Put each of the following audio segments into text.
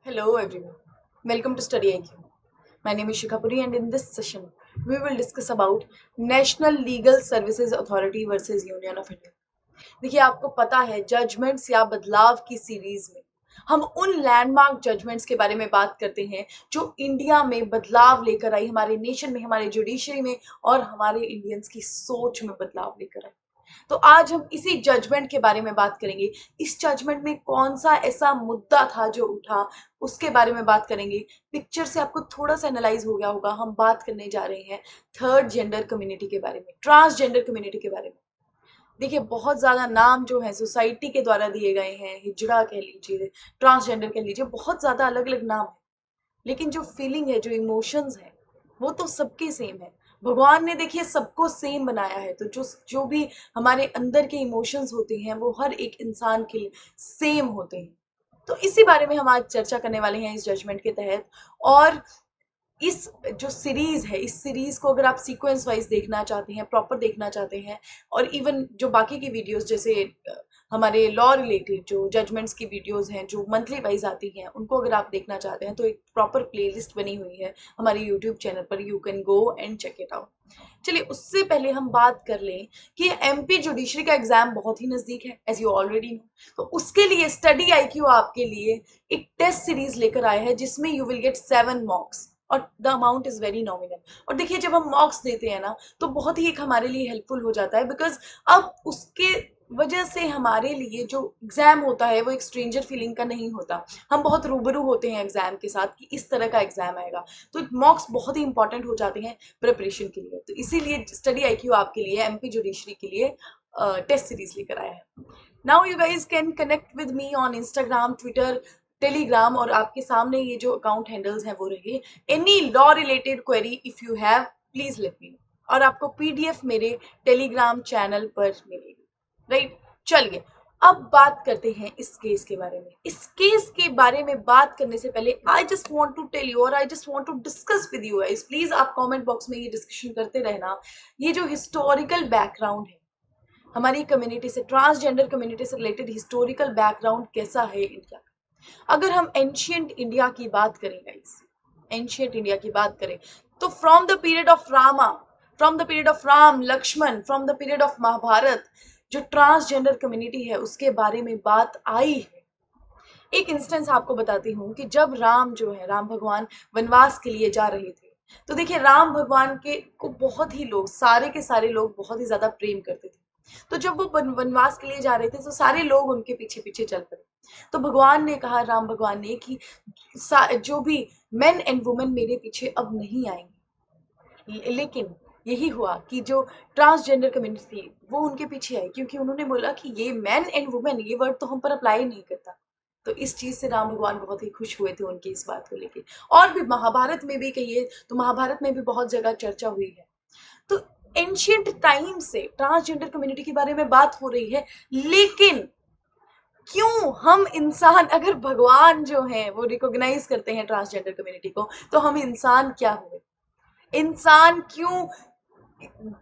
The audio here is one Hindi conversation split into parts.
Hello everyone. Welcome to Study IQ. My name is Shikha Puri and in this session we will discuss about National Legal Services Authority versus Union of India. देखिए आपको पता है जजमेंट्स या बदलाव की सीरीज में हम उन लैंडमार्क जजमेंट्स के बारे में बात करते हैं जो इंडिया में बदलाव लेकर आई, हमारे नेशन में, हमारे जुडिशरी में और हमारे इंडियंस की सोच में बदलाव लेकर आई। तो आज हम इसी जजमेंट के बारे में बात करेंगे। इस जजमेंट में कौन सा ऐसा मुद्दा था जो उठा, उसके बारे में बात करेंगे। पिक्चर से आपको थोड़ा सा एनालाइज हो गया होगा, हम बात करने जा रहे हैं थर्ड जेंडर कम्युनिटी के बारे में, ट्रांसजेंडर कम्युनिटी के बारे में। देखिए बहुत ज्यादा नाम जो है सोसाइटी के द्वारा दिए गए हैं, हिजड़ा कह लीजिए, ट्रांसजेंडर कह लीजिए, बहुत ज्यादा अलग अलग नाम है, लेकिन जो फीलिंग है, जो इमोशंस है, वो तो सबके सेम है। भगवान ने देखिए सबको सेम बनाया है, तो जो जो भी हमारे अंदर के इमोशंस होते हैं वो हर एक इंसान के लिए सेम होते हैं। तो इसी बारे में हम आज चर्चा करने वाले हैं इस जजमेंट के तहत। और इस जो सीरीज है, इस सीरीज को अगर आप सीक्वेंस वाइज देखना चाहते हैं, प्रॉपर देखना चाहते हैं, और इवन जो बाकी की वीडियोस जैसे हमारे लॉ रिलेटेड जो जजमेंट्स की वीडियोस हैं जो मंथली वाइज आती हैं, उनको अगर आप देखना चाहते हैं तो एक प्रॉपर प्लेलिस्ट बनी हुई है हमारे यूट्यूब चैनल पर, you can go and check it out. चलिए उससे पहले हम बात कर लें कि एमपी जुडिशरी का एग्जाम बहुत ही नजदीक है, एज यू ऑलरेडी नो। तो उसके लिए स्टडी आईक्यू आपके लिए एक टेस्ट सीरीज लेकर आया है जिसमें यू विल गेट 7 मॉक्स और the amount is very nominal. और देखिए जब हम मॉक्स देते हैं ना तो बहुत ही एक हमारे लिए हेल्पफुल हो जाता है, बिकॉज अब उसके वजह से हमारे लिए जो एग्जाम होता है वो एक स्ट्रेंजर फीलिंग का नहीं होता। हम बहुत रूबरू होते हैं एग्जाम के साथ कि इस तरह का एग्जाम आएगा, तो मॉक्स बहुत ही इंपॉर्टेंट हो जाते हैं प्रिपरेशन के लिए। तो इसीलिए स्टडी आईक्यू आपके लिए एमपी जुडिशरी के लिए टेस्ट सीरीज लेकर आया है। Now you guys can connect with me on Instagram, Twitter, Telegram, और आपके सामने ये जो अकाउंट हैंडल्स हैं वो रहे। Any law related query if you have, please let me know. और आपको पीडीएफ मेरे टेलीग्राम चैनल पर मिलेगी, राइट। चलिए अब बात करते हैं इस केस के बारे में। इस केस के बारे में बात करने से पहले I just want to tell you और I just want to discuss with you guys, please आप कमेंट बॉक्स में ये डिस्कशन करते रहना। ये जो हिस्टोरिकल बैकग्राउंड है हमारी कम्युनिटी से, ट्रांसजेंडर कम्युनिटी से रिलेटेड हिस्टोरिकल बैकग्राउंड कैसा है इंडिया का। अगर हम एंशियंट इंडिया की बात करें गाइस, एंशियंट इंडिया की बात करें, तो from the period of Rama, from the period of Ram Lakshman, from the period of Mahabharat, जो ट्रांसजेंडर कम्युनिटी है उसके बारे में बात आई है। एक इंस्टेंस आपको बताती हूँ कि जब राम जो है, राम भगवान वनवास के लिए जा रहे थे, तो देखिए राम भगवान के को बहुत ही लोग, सारे के सारे लोग बहुत ही ज्यादा प्रेम करते थे। तो जब वो वनवास के लिए जा रहे थे तो सारे लोग उनके पीछे पीछे चल पड़े। तो भगवान ने कहा, राम भगवान ने, कि जो भी मेन एंड वुमेन मेरे पीछे अब नहीं आएंगे। लेकिन यही हुआ कि जो ट्रांसजेंडर कम्युनिटी थी वो उनके पीछे आई, क्योंकि उन्होंने बोला कि ये मैन एंड वुमेन, ये वर्ड तो हम पर अप्लाई नहीं करता। तो इस चीज से राम भगवान बहुत ही खुश हुए थे उनकी इस बात को लेके। और भी महाभारत में भी कहिए तो महाभारत में भी बहुत जगह चर्चा हुई है। तो एंशियंट टाइम से ट्रांसजेंडर कम्युनिटी के बारे में बात हो रही है, लेकिन क्यों हम इंसान, अगर भगवान जो है वो रिकॉग्नाइज करते हैं ट्रांसजेंडर कम्युनिटी को, तो हम इंसान क्या हुए, इंसान क्यों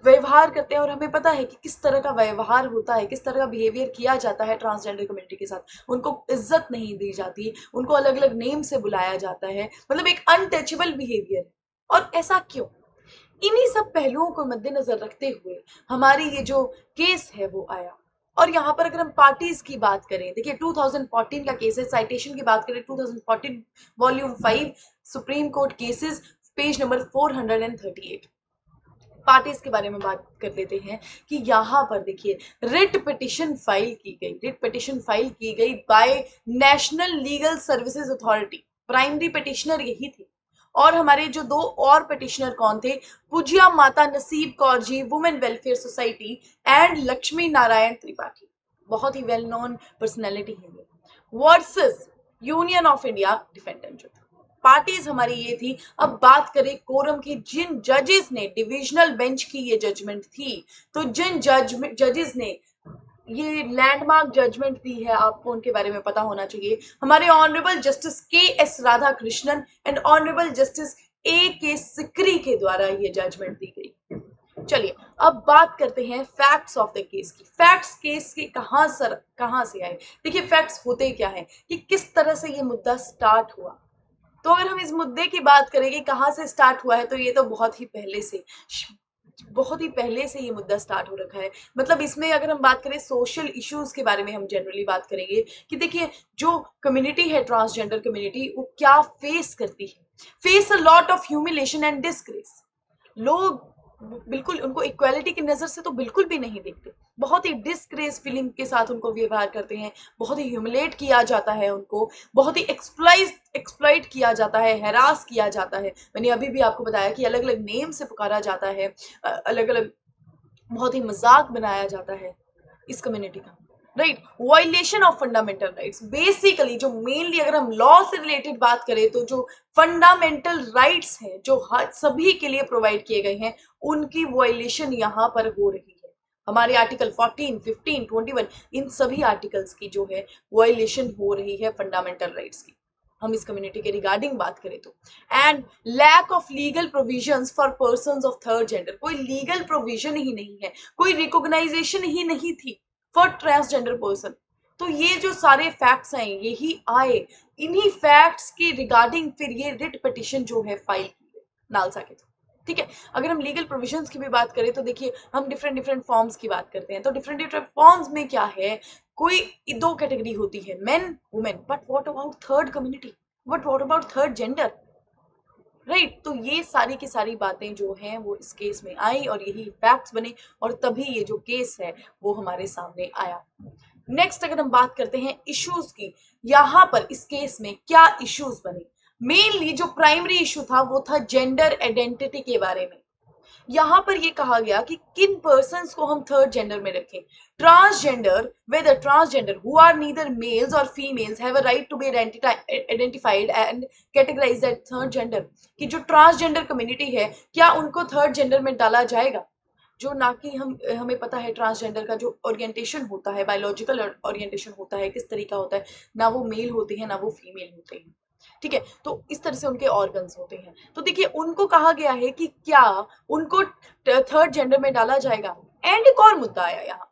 व्यवहार करते हैं। और हमें पता है कि किस तरह का व्यवहार होता है, किस तरह का बिहेवियर किया जाता है ट्रांसजेंडर कम्युनिटी के साथ। उनको इज्जत नहीं दी जाती, उनको अलग अलग नेम से बुलाया जाता है, मतलब एक अनटचेबल बिहेवियर। और ऐसा क्यों, इन्हीं सब पहलुओं को मद्देनजर रखते हुए हमारी ये जो केस है वो आया। और यहाँ पर अगर हम पार्टीज की बात करें, देखिए 2014 का केस है, साइटेशन की बात करें 2014 volume 5 supreme court cases, page number 438। Parties के बारे में बात कर लेते हैं कि यहाँ पर देखिए रिट पिटिशन फाइल की गई, रिट पिटिशन फाइल की गई by national legal services authority. Primary petitioner यही थी। और हमारे जो दो और पिटिशनर कौन थे, पूज्या माता Naseeb Kaur ji women welfare society and Lakshmi Narayan Tripathi, बहुत ही वेल नोन पर्सनैलिटी है ये, versus union of India defendant जो था। पार्टीज हमारी ये थी। अब बात करें कोरम की, जिन जजेस ने, डिविजनल बेंच की ये जजमेंट थी, तो जिन जजेस ने ये लैंडमार्क जजमेंट दी है, आपको उनके बारे में पता होना चाहिए। हमारे ऑनरेबल जस्टिस के S Radha Krishnan and honourable justice A के सिकरी के द्वारा ये जजमेंट दी गई। चलिए अब बात करते हैं फैक्ट्स ऑफ द केस की। फैक्ट्स केस के कहाँ से आए। देखिए फैक्ट्स होते क्या है कि किस तरह से ये मुद्दा स्टार्ट हुआ। तो अगर हम इस मुद्दे की बात करें कि कहाँ से स्टार्ट हुआ है, तो ये तो बहुत ही पहले से ये मुद्दा स्टार्ट हो रखा है। मतलब इसमें अगर हम बात करें सोशल इश्यूज के बारे में, हम जनरली बात करेंगे कि देखिए जो कम्युनिटी है, ट्रांसजेंडर कम्युनिटी, वो क्या फेस करती है। Face a lot of humiliation and disgrace. लोग बिल्कुल उनको इक्वालिटी की नजर से तो बिल्कुल भी नहीं देखते। बहुत ही डिस्ग्रेस फीलिंग के साथ उनको व्यवहार करते हैं। बहुत ही ह्यूमिलेट किया जाता है उनको। बहुत ही एक्सप्लॉइट किया जाता है, हैरास किया जाता है। मैंने अभी भी आपको बताया कि अलग अलग नेम से पुकारा जाता है, अलग अलग बहुत ही मजाक बनाया जाता है इस कम्युनिटी का। Right, violation of fundamental rights. Basically जो मेनली अगर हम लॉ से रिलेटेड बात करें, तो जो फंडामेंटल राइट्स हैं जो हर सभी के लिए प्रोवाइड किए गए हैं, उनकी वायलेशन यहाँ पर हो रही है। हमारे आर्टिकल 14, 15, 21, इन सभी आर्टिकल्स की जो है वायलेशन हो रही है फंडामेंटल राइट्स की। हम इस कम्युनिटी के रिगार्डिंग बात करें तो, and lack of legal provisions for persons of third gender. कोई लीगल प्रोविजन ही नहीं है, कोई रिकॉग्नाइजेशन ही नहीं थी फॉर ट्रांसजेंडर पर्सन। तो ये जो सारे फैक्ट्स हैं, यही आए, इन्हीं फैक्ट्स के रिगार्डिंग फिर ये रिट पिटिशन जो है फाइल की है नालसा के थ्रू। ठीक है, अगर हम लीगल प्रोविजंस की भी बात करें तो देखिए हम डिफरेंट डिफरेंट फॉर्म्स की बात करते हैं। तो डिफरेंट डिफरेंट फॉर्म्स में क्या है, कोई दो कैटेगरी होती है, main women, but what about third community, but what about third gender. Right, तो ये सारी की सारी बातें जो हैं वो इस केस में आई और यही फैक्ट्स बने, और तभी ये जो केस है वो हमारे सामने आया। नेक्स्ट अगर हम बात करते हैं इश्यूज की, यहां पर इस केस में क्या इश्यूज बने। मेनली जो प्राइमरी इशू था वो था जेंडर आइडेंटिटी के बारे में। यहां पर ये कहा गया कि किन पर्सन्स को हम थर्ड जेंडर में रखें। Transgender, whether transgender who are neither males or females have a right to be identified and categorized as third gender। कि जो ट्रांसजेंडर कम्युनिटी है, क्या उनको थर्ड जेंडर में डाला जाएगा। जो ना कि हमें पता है ट्रांसजेंडर का जो ओरिएंटेशन होता है, बायोलॉजिकल ओरिएंटेशन होता है, किस तरीका होता है, ना वो मेल होते हैं ना वो फीमेल होते हैं। ठीक है, तो इस तरह से उनके ऑर्गन्स होते हैं। तो देखिए उनको कहा गया है कि क्या उनको थर्ड जेंडर में डाला जाएगा। एंड एक और मुद्दा आया यहाँ,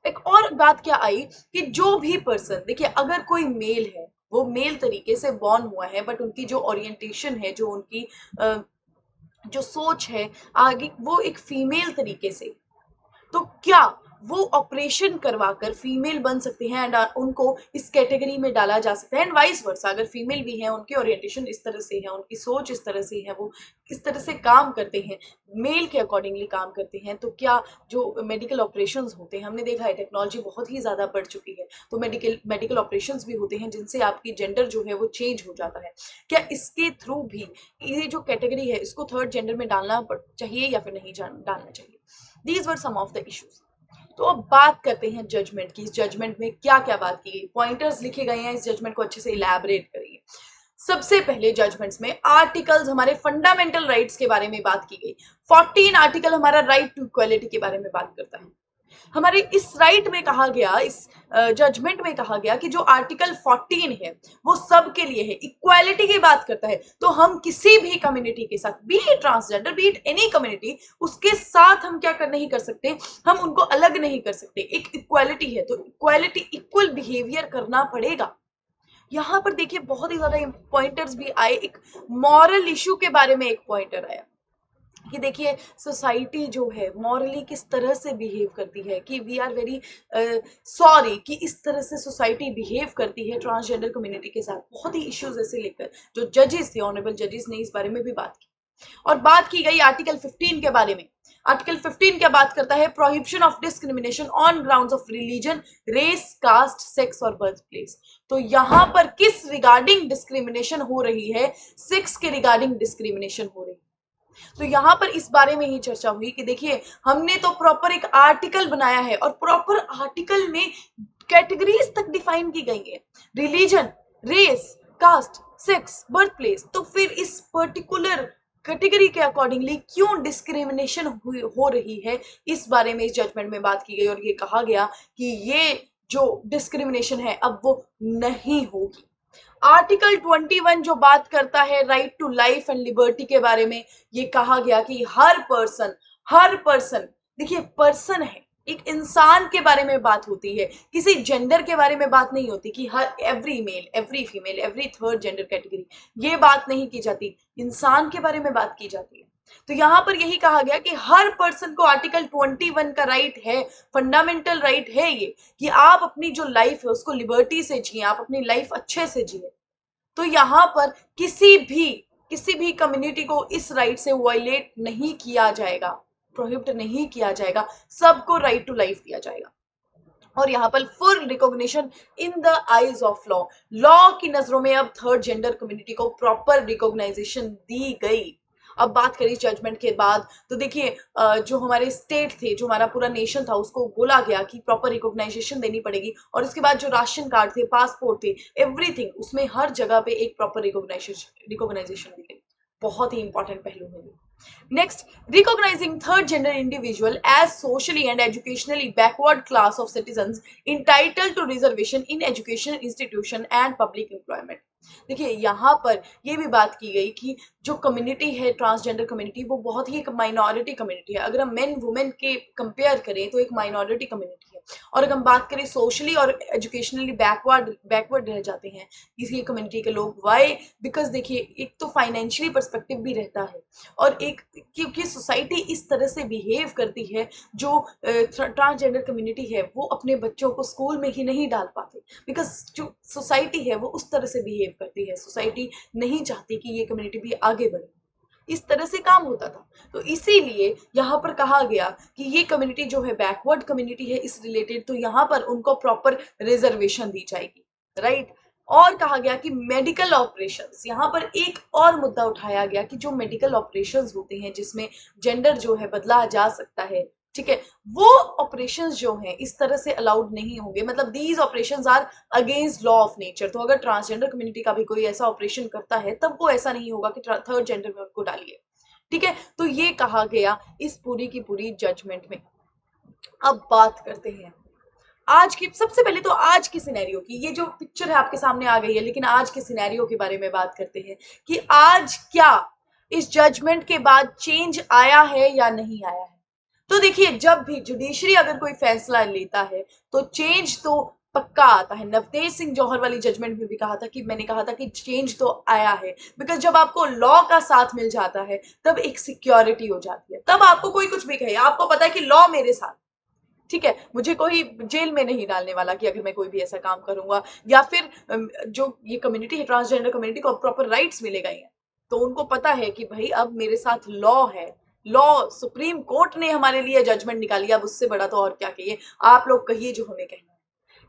एक और बात क्या आई कि जो भी पर्सन, देखिए अगर कोई मेल है, वो मेल तरीके से बॉर्न हुआ है, बट उनकी जो ओरिएंटेशन है, जो उनकी जो सोच है आगे, वो एक फीमेल तरीके से, तो क्या वो ऑपरेशन करवाकर फीमेल बन सकते हैं एंड उनको इस कैटेगरी में डाला जा सकता है। एंड वाइस वर्सा, अगर फीमेल भी है, उनकी ओरिएंटेशन इस तरह से है, उनकी सोच इस तरह से है, वो इस तरह से काम करते हैं, मेल के अकॉर्डिंगली काम करते हैं, तो क्या जो मेडिकल ऑपरेशंस होते हैं, हमने देखा है टेक्नोलॉजी बहुत ही ज़्यादा बढ़ चुकी है, तो मेडिकल ऑपरेशंस भी होते हैं जिनसे आपकी जेंडर जो है वो चेंज हो जाता है। क्या इसके थ्रू भी ये जो कैटेगरी है इसको थर्ड जेंडर में डालना चाहिए या फिर नहीं डालना चाहिए। These were some of the issues. तो अब बात करते हैं जजमेंट की। इस जजमेंट में क्या क्या बात की गई, पॉइंटर्स लिखे गए हैं, इस जजमेंट को अच्छे से इलैबोरेट करिए। सबसे पहले जजमेंट्स में आर्टिकल्स, हमारे फंडामेंटल राइट्स के बारे में बात की गई। 14 आर्टिकल हमारा राइट टू इक्वालिटी के बारे में बात करता है। हमारे इस राइट में कहा गया, इस जजमेंट में कहा गया कि जो आर्टिकल 14 है वो सबके लिए है, इक्वालिटी की बात करता है। तो हम किसी भी कम्युनिटी के साथ, B it transgender, B it any community, उसके साथ हम क्या कर नहीं कर सकते, हम उनको अलग नहीं कर सकते। एक इक्वालिटी है तो इक्वालिटी, इक्वल बिहेवियर करना पड़ेगा। यहां पर देखिए बहुत ही ज्यादा पॉइंटर्स भी आए। एक मॉरल इशू के बारे में एक पॉइंटर आया कि देखिए सोसाइटी जो है मॉरली किस तरह से बिहेव करती है, कि वी आर वेरी सॉरी कि इस तरह से सोसाइटी बिहेव करती है ट्रांसजेंडर कम्युनिटी के साथ। बहुत ही इश्यूज ऐसे लेकर जो जजेस थे, ऑनरेबल जजेस ने इस बारे में भी बात की। और बात की गई आर्टिकल 15 के बारे में। आर्टिकल 15 क्या बात करता है, prohibition of discrimination on grounds of religion, race, caste, sex और बर्थ प्लेस। तो यहां पर किस रिगार्डिंग डिस्क्रिमिनेशन हो रही है, सेक्स के रिगार्डिंग डिस्क्रिमिनेशन हो रही है। तो यहां पर इस बारे में ही चर्चा हुई कि देखिए हमने तो प्रॉपर एक आर्टिकल बनाया है और प्रॉपर आर्टिकल में कैटेगरीज तक डिफाइन की गई है, religion, race, caste, sex, birth place. तो फिर इस पर्टिकुलर कैटेगरी के अकॉर्डिंगली क्यों डिस्क्रिमिनेशन हो रही है, इस बारे में इस जजमेंट में बात की गई और ये कहा गया कि ये जो डिस्क्रिमिनेशन है अब वो नहीं होगी। आर्टिकल 21 जो बात करता है right to life and liberty के बारे में, ये कहा गया कि हर पर्सन हर पर्सन, देखिए पर्सन है, एक इंसान के बारे में बात होती है, किसी जेंडर के बारे में बात नहीं होती कि हर every male, every female, every third gender category, ये बात नहीं की जाती, इंसान के बारे में बात की जाती है। तो यहां पर यही कहा गया कि हर पर्सन को आर्टिकल 21 का राइट है, फंडामेंटल राइट है ये, कि आप अपनी जो लाइफ है उसको लिबर्टी से जिए, आप अपनी लाइफ अच्छे से जिए। तो यहाँ पर किसी भी कम्युनिटी को इस राइट से वायलेट नहीं किया जाएगा, प्रोहिबिट नहीं किया जाएगा, सबको राइट टू लाइफ दिया जाएगा। और यहाँ पर full recognition in the eyes of law, law की नजरों में अब थर्ड जेंडर कम्युनिटी को प्रॉपर रिकॉग्नाइजेशन दी गई। अब बात करें जजमेंट के बाद, तो देखिए जो हमारे स्टेट थे, जो हमारा पूरा नेशन था, उसको बोला गया कि प्रॉपर रिकॉग्नाइजेशन देनी पड़ेगी। और उसके बाद जो राशन कार्ड थे, पासपोर्ट थे, एवरीथिंग, उसमें हर जगह पे एक प्रॉपर रिकॉग्नाइजेशन दी गई। बहुत ही इंपॉर्टेंट पहलू है। Next, recognizing third gender individual as socially and educationally backward class of citizens entitled to reservation in education institution and public employment. देखिए यहाँ पर ये भी बात की गई कि जो कम्युनिटी है, ट्रांसजेंडर कम्युनिटी, वो बहुत ही एक माइनॉरिटी कम्युनिटी है। अगर हम मेन वुमेन के कंपेयर करें तो एक माइनॉरिटी कम्युनिटी है। और अगर हम बात करें सोशली और एजुकेशनली बैकवर्ड रह जाते हैं इसी कम्युनिटी के लोग। वाई? बिकॉज देखिए, एक तो फाइनेंशियली पर्सपेक्टिव भी रहता है, और एक क्योंकि सोसाइटी इस तरह से बिहेव करती है, जो ट्रांसजेंडर कम्युनिटी है वो अपने बच्चों को स्कूल में ही नहीं डाल पाते, बिकॉज जो सोसाइटी है वो उस तरह से बिहेव करती है। सोसाइटी नहीं चाहती कि ये कम्युनिटी भी आगे बढ़े, इस तरह से काम होता था। तो इसीलिए यहाँ पर कहा गया कि ये कम्युनिटी जो है बैकवर्ड कम्युनिटी है इस रिलेटेड, तो यहाँ पर उनको प्रॉपर रिजर्वेशन दी जाएगी, राइट। और कहा गया कि मेडिकल ऑपरेशंस, यहाँ पर एक और मुद्दा उठाया गया कि जो मेडिकल ऑपरेशंस होते हैं जिसमें जेंडर जो है बदला जा सकता है, ठीक है, वो ऑपरेशंस जो हैं इस तरह से अलाउड नहीं होंगे। मतलब these operations are against law of nature. तो अगर ट्रांसजेंडर कम्युनिटी का भी कोई ऐसा ऑपरेशन करता है तब वो ऐसा नहीं होगा कि थर्ड जेंडर में उनको डालिए, ठीक है। तो ये कहा गया इस पूरी की पूरी जजमेंट में। अब बात करते हैं आज की, सबसे पहले तो आज की सिनेरियो की, ये जो पिक्चर है आपके सामने आ गई है, लेकिन आज के सिनेरियो के बारे में बात करते हैं कि आज क्या इस जजमेंट के बाद चेंज आया है या नहीं आया है। तो देखिए, जब भी जुडिशरी अगर कोई फैसला लेता है तो चेंज तो पक्का आता है। नवतेज सिंह जौहर वाली जजमेंट में भी कहा था कि मैंने कहा था कि चेंज तो आया है, बिकॉज जब आपको लॉ का साथ मिल जाता है तब एक सिक्योरिटी हो जाती है, तब आपको कोई कुछ भी कहे, आपको पता है कि लॉ मेरे साथ, ठीक है, मुझे कोई जेल में नहीं डालने वाला कि अगर मैं कोई भी ऐसा काम करूंगा। या फिर जो ये कम्युनिटी है, ट्रांसजेंडर कम्युनिटी को प्रॉपर राइट्स मिले गए हैं, तो उनको पता है कि भाई अब मेरे साथ लॉ है, लॉ, सुप्रीम कोर्ट ने हमारे लिए जजमेंट निकाली, अब उससे बड़ा तो और क्या कहिए, आप लोग कहिए जो हमें कहना है,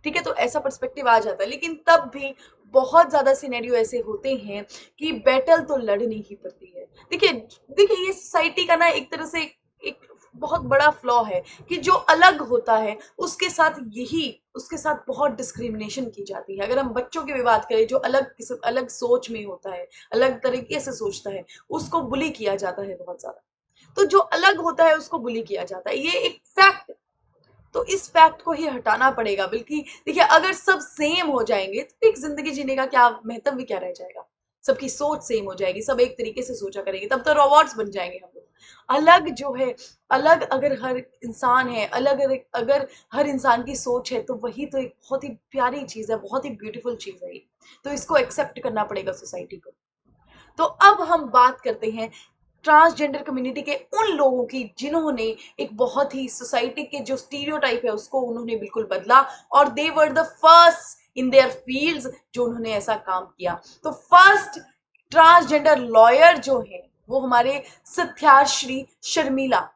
ठीक है। तो ऐसा पर्सपेक्टिव आ जाता है, लेकिन तब भी बहुत ज्यादा सिनेरियो ऐसे होते हैं कि बैटल तो लड़नी ही पड़ती है। देखिए देखिए, ये सोसाइटी का ना एक तरह से एक बहुत बड़ा फ्लॉ है कि जो अलग होता है उसके साथ बहुत डिस्क्रिमिनेशन की जाती है। अगर हम बच्चों की भी बात करें, जो अलग सोच में होता है, अलग तरीके से सोचता है, उसको बुली किया जाता है बहुत ज्यादा। तो जो अलग होता है उसको बुली किया जाता है, ये एक फैक्ट। तो इस फैक्ट को ही हटाना पड़ेगा। बल्कि देखिए, अगर सब सेम हो जाएंगे तो एक जिंदगी जीने का क्या महत्व भी क्या रह जाएगा। सबकी सोच सेम हो जाएगी, सब एक तरीके से सोचा करेंगे, तब तो रोबोट्स बन जाएंगे हम लोग। अलग जो है, अलग अगर हर इंसान है, अगर हर इंसान की सोच है, तो वही तो एक बहुत ही प्यारी चीज है, बहुत ही ब्यूटीफुल चीज है। तो इसको एक्सेप्ट करना पड़ेगा सोसाइटी को। तो अब हम बात करते हैं ट्रांसजेंडर कम्युनिटी के उन लोगों की जिन्होंने एक बहुत ही सोसाइटी के जो स्टीरियोटाइप है उसको उन्होंने बिल्कुल बदला, और they were the first in their fields जो उन्होंने ऐसा काम किया। तो फर्स्ट ट्रांसजेंडर लॉयर जो है वो हमारे सत्याश्री शर्मिला,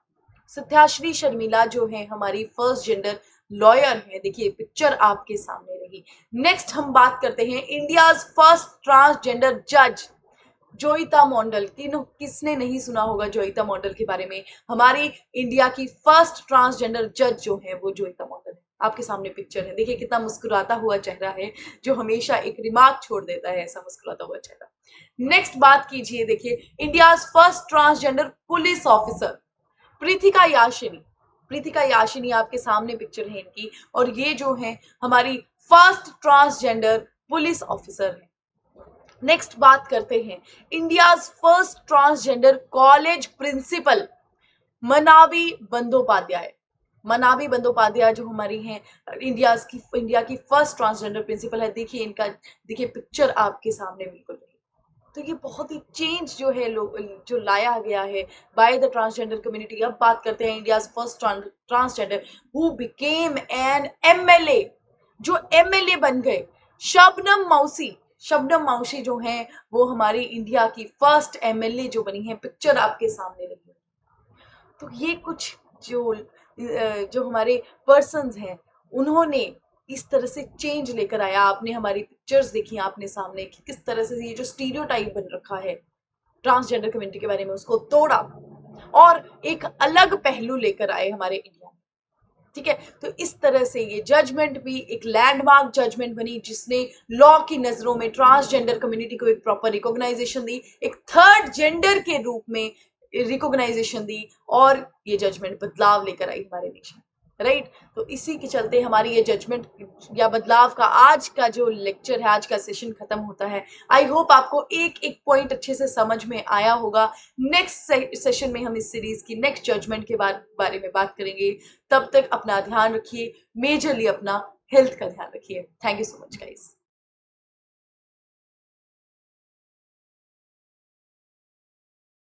सत्याश्री शर्मिला जो है हमारी फर्स्ट जेंडर लॉयर है। देखिए पिक्चर आपके सामने रही। नेक्स्ट हम बात करते हैं इंडियाज फर्स्ट ट्रांसजेंडर जज, जोईता मॉन्डल। किसने नहीं सुना होगा जोईता मॉन्डल के बारे में। हमारी इंडिया की फर्स्ट ट्रांसजेंडर जज जो है वो जोईता मॉन्डल है। आपके सामने पिक्चर है, देखिए कितना मुस्कुराता हुआ चेहरा है, जो हमेशा एक रिमार्क छोड़ देता है, ऐसा मुस्कुराता हुआ चेहरा। नेक्स्ट बात कीजिए, देखिए India's first transgender police officer Pritika Yashini. Pritika Yashini आपके सामने पिक्चर है इनकी, और ये जो है हमारी फर्स्ट ट्रांसजेंडर पुलिस ऑफिसर है। नेक्स्ट बात करते हैं India's first transgender college principal. Manabi Bandopadhyay. Manabi Bandopadhyay जो हमारी हैं इंडिया की फर्स्ट ट्रांसजेंडर प्रिंसिपल है। देखिए इनका, देखिए पिक्चर आपके सामने बिल्कुल। तो ये बहुत ही चेंज जो है लोग जो लाया गया है बाय द ट्रांसजेंडर कम्युनिटी। अब बात करते हैं India first transgender who became an MLA, जो एमएलए बन गए। शबनम मौसी। शबनम मौसी जो हैं वो हमारी इंडिया की फर्स्ट एमएलए जो बनी है, पिक्चर आपके सामने रही है। तो ये कुछ जो हमारे पर्सन्स हैं उन्होंने इस तरह से चेंज लेकर आया। आपने हमारी पिक्चर्स देखी आपने सामने कि किस तरह से ये जो स्टीरियोटाइप बन रखा है ट्रांसजेंडर कम्युनिटी के बारे में उसको तोड़ा और एक अलग पहलू लेकर आए हमारे इंडिया में। ठीक है, तो इस तरह से ये जजमेंट भी एक लैंडमार्क जजमेंट बनी जिसने लॉ की नजरों में ट्रांसजेंडर कम्युनिटी को एक प्रॉपर रिकॉग्नाइजेशन दी, एक थर्ड जेंडर के रूप में रिकॉग्नाइजेशन दी, और ये जजमेंट बदलाव लेकर आई हमारे नेशन। राइट, तो इसी के चलते हमारी ये जजमेंट या बदलाव का आज का जो लेक्चर है, आज का सेशन खत्म होता है। आई होप आपको एक एक पॉइंट अच्छे से समझ में आया होगा। नेक्स्ट सेशन में हम इस सीरीज की नेक्स्ट जजमेंट के बारे में बात करेंगे। तब तक अपना ध्यान रखिए, मेजरली अपना हेल्थ का ध्यान रखिए। Thank you so much guys.